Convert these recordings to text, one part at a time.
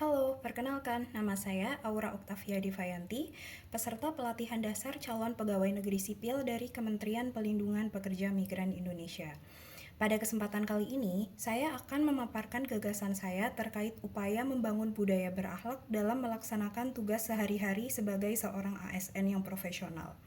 Halo, perkenalkan, nama saya Aura Oktavia Divayanti, peserta pelatihan dasar calon pegawai negeri sipil dari Kementerian Pelindungan Pekerja Migran Indonesia. Pada kesempatan kali ini, saya akan memaparkan gagasan saya terkait upaya membangun budaya berakhlak dalam melaksanakan tugas sehari-hari sebagai seorang ASN yang profesional.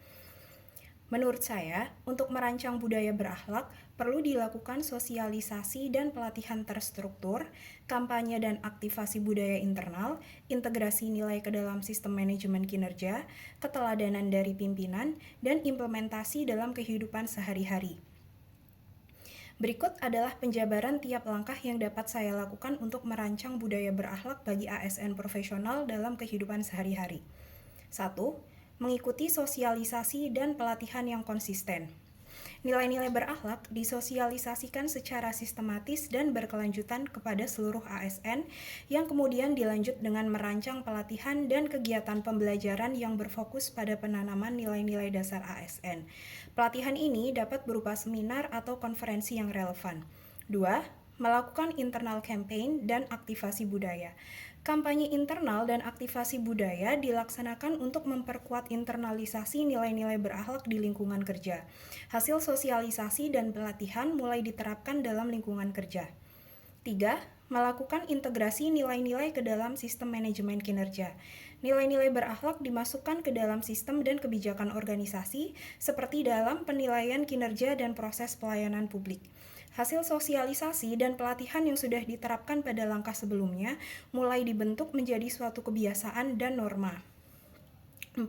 Menurut saya, untuk merancang budaya berakhlak, perlu dilakukan sosialisasi dan pelatihan terstruktur, kampanye dan aktivasi budaya internal, integrasi nilai ke dalam sistem manajemen kinerja, keteladanan dari pimpinan, dan implementasi dalam kehidupan sehari-hari. Berikut adalah penjabaran tiap langkah yang dapat saya lakukan untuk merancang budaya berakhlak bagi ASN profesional dalam kehidupan sehari-hari. 1. Mengikuti sosialisasi dan pelatihan yang konsisten. Nilai-nilai berakhlak disosialisasikan secara sistematis dan berkelanjutan kepada seluruh ASN yang kemudian dilanjut dengan merancang pelatihan dan kegiatan pembelajaran yang berfokus pada penanaman nilai-nilai dasar ASN. Pelatihan ini dapat berupa seminar atau konferensi yang relevan. 2. Melakukan internal campaign dan aktivasi budaya. Kampanye internal dan aktivasi budaya dilaksanakan untuk memperkuat internalisasi nilai-nilai berakhlak di lingkungan kerja. Hasil sosialisasi dan pelatihan mulai diterapkan dalam lingkungan kerja. 3. Melakukan integrasi nilai-nilai ke dalam sistem manajemen kinerja. Nilai-nilai berakhlak dimasukkan ke dalam sistem dan kebijakan organisasi, seperti dalam penilaian kinerja dan proses pelayanan publik. Hasil sosialisasi dan pelatihan yang sudah diterapkan pada langkah sebelumnya mulai dibentuk menjadi suatu kebiasaan dan norma. 4.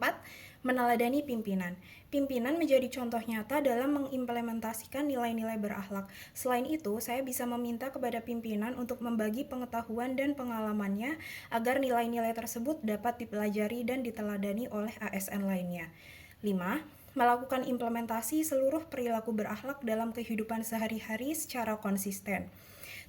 Meneladani pimpinan. Pimpinan menjadi contoh nyata dalam mengimplementasikan nilai-nilai berakhlak. Selain itu, saya bisa meminta kepada pimpinan untuk membagi pengetahuan dan pengalamannya agar nilai-nilai tersebut dapat dipelajari dan diteladani oleh ASN lainnya. 5. Melakukan implementasi seluruh perilaku berakhlak dalam kehidupan sehari-hari secara konsisten.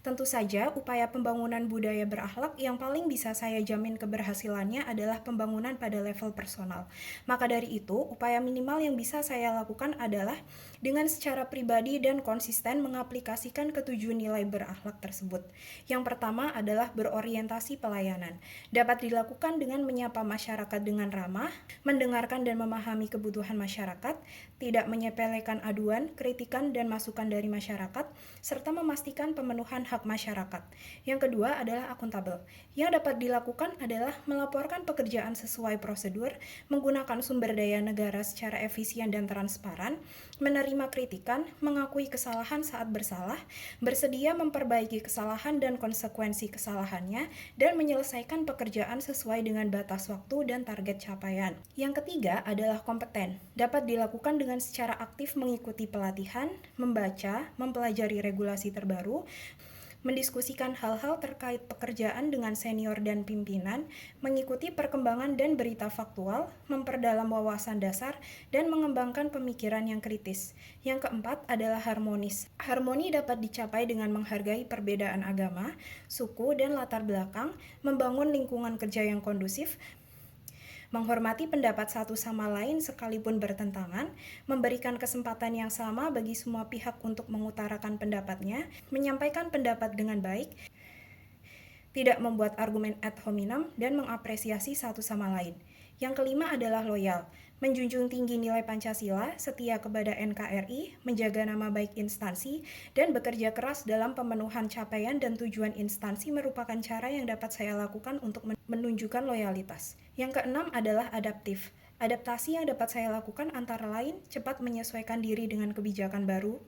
Tentu saja, upaya pembangunan budaya berakhlak yang paling bisa saya jamin keberhasilannya adalah pembangunan pada level personal. Maka dari itu, upaya minimal yang bisa saya lakukan adalah dengan secara pribadi dan konsisten mengaplikasikan ketujuh nilai berakhlak tersebut. Yang pertama adalah berorientasi pelayanan. Dapat dilakukan dengan menyapa masyarakat dengan ramah, mendengarkan dan memahami kebutuhan masyarakat, tidak menyepelekan aduan, kritikan, dan masukan dari masyarakat, serta memastikan pemenuhan hak masyarakat. Yang kedua adalah akuntabel. Yang dapat dilakukan adalah melaporkan pekerjaan sesuai prosedur, menggunakan sumber daya negara secara efisien dan transparan, menerima kritikan, mengakui kesalahan saat bersalah, bersedia memperbaiki kesalahan dan konsekuensi kesalahannya, dan menyelesaikan pekerjaan sesuai dengan batas waktu dan target capaian. Yang ketiga adalah kompeten. Dapat dilakukan dengan secara aktif mengikuti pelatihan, membaca, mempelajari regulasi terbaru, mendiskusikan hal-hal terkait pekerjaan dengan senior dan pimpinan, mengikuti perkembangan dan berita faktual, memperdalam wawasan dasar, dan mengembangkan pemikiran yang kritis. Yang keempat adalah harmonis. Harmoni dapat dicapai dengan menghargai perbedaan agama, suku, dan latar belakang, membangun lingkungan kerja yang kondusif, menghormati pendapat satu sama lain sekalipun bertentangan, memberikan kesempatan yang sama bagi semua pihak untuk mengutarakan pendapatnya, menyampaikan pendapat dengan baik, tidak membuat argumen ad hominem, dan mengapresiasi satu sama lain. Yang kelima adalah loyal, menjunjung tinggi nilai Pancasila, setia kepada NKRI, menjaga nama baik instansi, dan bekerja keras dalam pemenuhan capaian dan tujuan instansi merupakan cara yang dapat saya lakukan untuk menunjukkan loyalitas. Yang keenam adalah adaptif. Adaptasi yang dapat saya lakukan antara lain cepat menyesuaikan diri dengan kebijakan baru,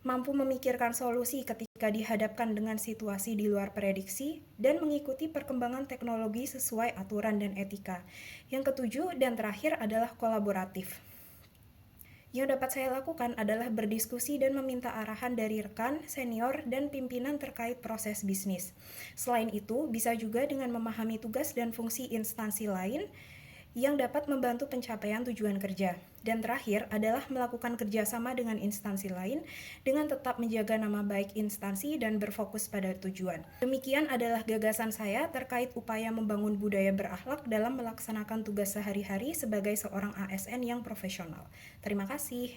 mampu memikirkan solusi ketika dihadapkan dengan situasi di luar prediksi, dan mengikuti perkembangan teknologi sesuai aturan dan etika. Yang ketujuh dan terakhir adalah kolaboratif. Yang dapat saya lakukan adalah berdiskusi dan meminta arahan dari rekan, senior, dan pimpinan terkait proses bisnis. Selain itu, bisa juga dengan memahami tugas dan fungsi instansi lain yang dapat membantu pencapaian tujuan kerja. Dan terakhir adalah melakukan kerjasama dengan instansi lain dengan tetap menjaga nama baik instansi dan berfokus pada tujuan. Demikian adalah gagasan saya terkait upaya membangun budaya berakhlak dalam melaksanakan tugas sehari-hari sebagai seorang ASN yang profesional. Terima kasih.